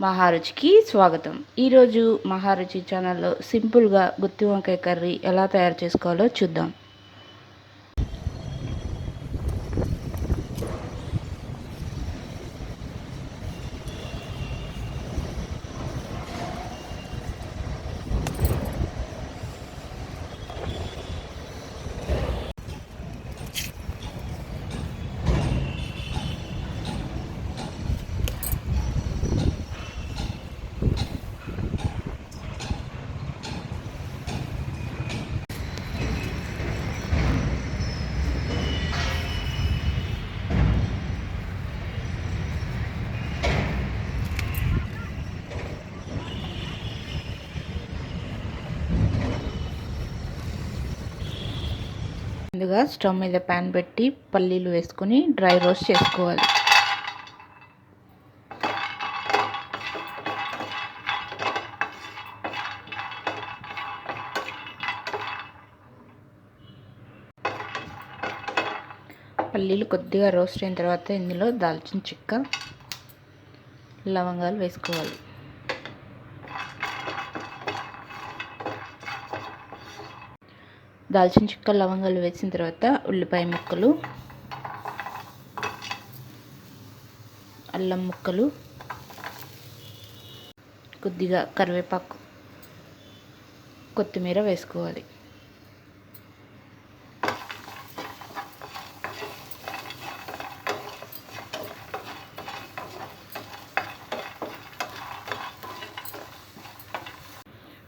మహారుచికి స్వాగతం. ఈరోజు మహారుచి ఛానల్లో సింపుల్గా గుత్తి వంకాయ కర్రీ ఎలా తయారు చేసుకోవాలో చూద్దాం. ముందుగా స్టవ్ మీద ప్యాన్ పెట్టి పల్లీలు వేసుకొని డ్రై రోస్ట్ చేసుకోవాలి. పల్లీలు కొద్దిగా రోస్ట్ అయిన తర్వాత ఇందులో దాల్చిన చెక్క, లవంగాలు వేసుకోవాలి. దాల్చిన చెక్క, లవంగాలు వేసిన తర్వాత ఉల్లిపాయ ముక్కలు, అల్లం ముక్కలు, కొద్దిగా కరివేపాకు, కొత్తిమీర వేసుకోవాలి.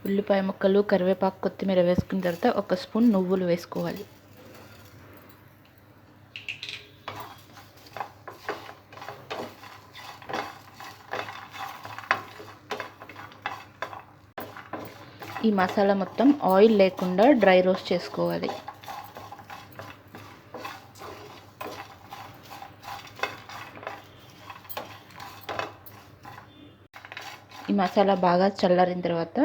ఉల్లిపాయ ముక్కలు, కరివేపాకు, కొత్తిమీర వేసుకున్న తర్వాత ఒక స్పూన్ నువ్వులు వేసుకోవాలి. ఈ మసాలా మొత్తం ఆయిల్ లేకుండా డ్రై రోస్ట్ చేసుకోవాలి. ఈ మసాలా బాగా చల్లారిన తర్వాత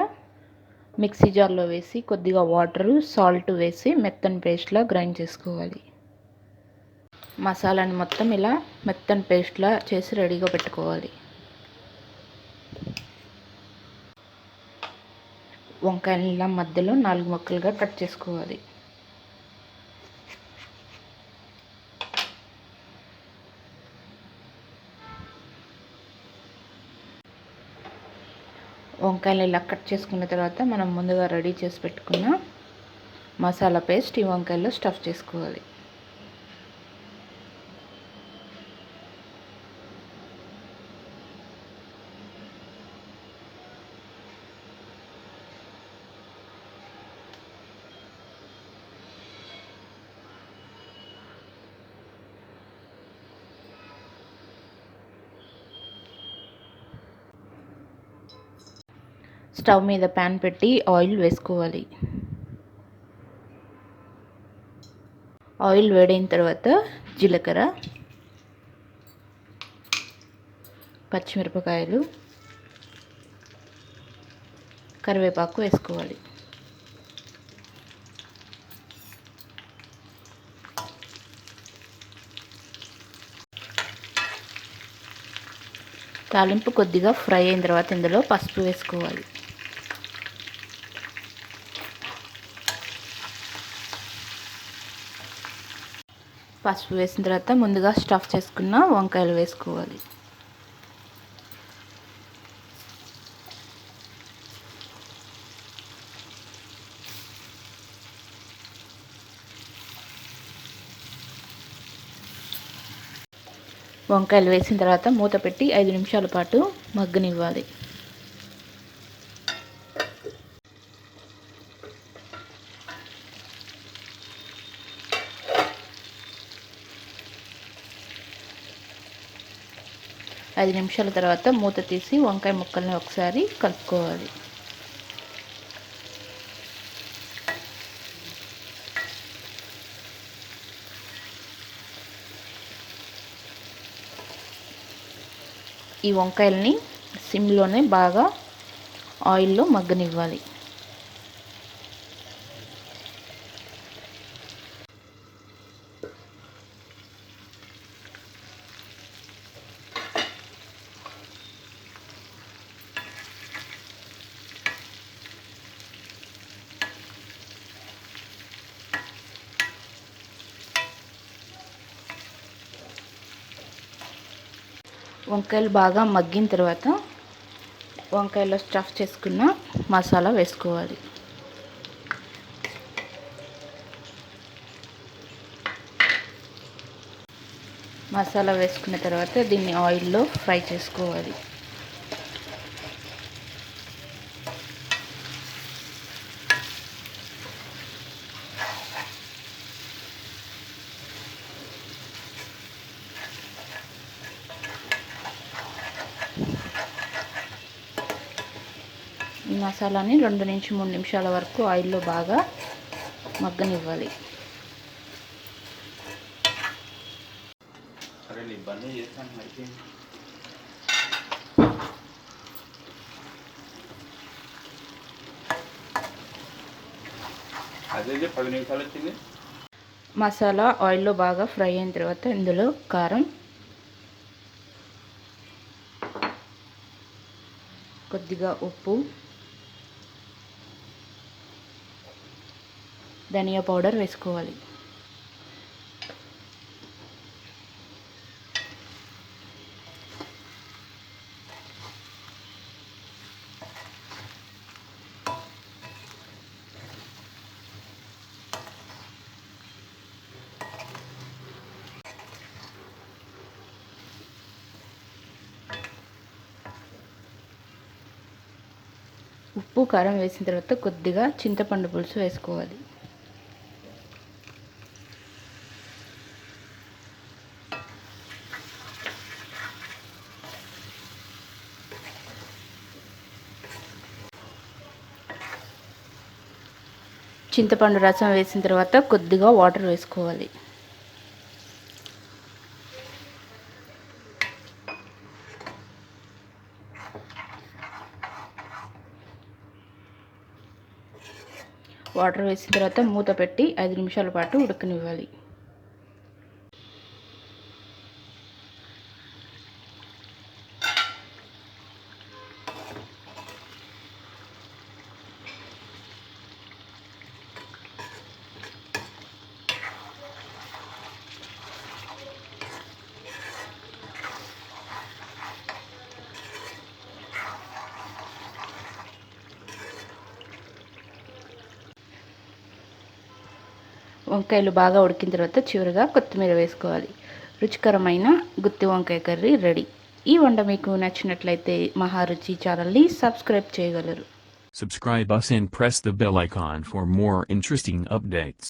మిక్సీ జార్లో వేసి కొద్దిగా వాటరు, సాల్ట్ వేసి మెత్తని పేస్ట్లా గ్రైండ్ చేసుకోవాలి. మసాలాని మొత్తం ఇలా మెత్తని పేస్ట్లా చేసి రెడీగా పెట్టుకోవాలి. వంకాయలు ఇలా మధ్యలో 4 ముక్కలుగా కట్ చేసుకోవాలి. వంకాయలు ఇలా కట్ చేసుకున్న తర్వాత మనం ముందుగా రెడీ చేసి పెట్టుకున్న మసాలా పేస్ట్ ఈ వంకాయల్లో స్టఫ్ చేసుకోవాలి. స్టవ్ మీద ప్యాన్ పెట్టి ఆయిల్ వేసుకోవాలి. ఆయిల్ వేడైన తర్వాత జీలకర్ర, పచ్చిమిరపకాయలు, కరివేపాకు వేసుకోవాలి. తాలింపు కొద్దిగా ఫ్రై అయిన తర్వాత ఇందులో పసుపు వేసుకోవాలి. పసుపు వేసిన తర్వాత ముందుగా స్టఫ్ చేసుకున్న వంకాయలు వేసుకోవాలి. వంకాయలు వేసిన తర్వాత మూత పెట్టి 5 నిమిషాల పాటు మగ్గనివ్వాలి. ఐదు నిమిషాల తర్వాత మూత తీసి వంకాయ ముక్కల్ని ఒకసారి కలుపుకోవాలి. ఈ వంకాయల్ని సిమ్లోనే బాగా ఆయిల్లో మగ్గనివ్వాలి. వంకాయలు బాగా మగ్గిన తర్వాత వంకాయలో స్టఫ్ చేసుకున్న మసాలా వేసుకోవాలి. మసాలా వేసుకున్న తర్వాత దీన్ని ఆయిల్లో ఫ్రై చేసుకోవాలి. ఈ మసాలాని 2 నుంచి 3 నిమిషాల వరకు ఆయిల్లో బాగా మగ్గనివ్వాలి. మసాలా ఆయిల్లో బాగా ఫ్రై అయిన తర్వాత ఇందులో కారం, కొద్దిగా ఉప్పు, ధనియా పౌడర్ వేసుకోవాలి. ఉప్పు, కారం వేసిన తర్వాత కొద్దిగా చింతపండు పులుసు వేసుకోవాలి. చింతపండు రసం వేసిన తర్వాత కొద్దిగా వాటర్ వేసుకోవాలి. వాటర్ వేసిన తర్వాత మూత పెట్టి 5 నిమిషాల పాటు ఉడకనివ్వాలి. వంకాయలు బాగా ఉడికిన తర్వాత చివరిగా కొత్తిమీర వేసుకోవాలి. రుచికరమైన గుత్తి వంకాయ కర్రీ రెడీ. ఈ వంట మీకు నచ్చినట్లయితే మహా రుచి ఛానల్ని సబ్స్క్రైబ్ చేయగలరు. Subscribe us and press the bell icon for more interesting updates.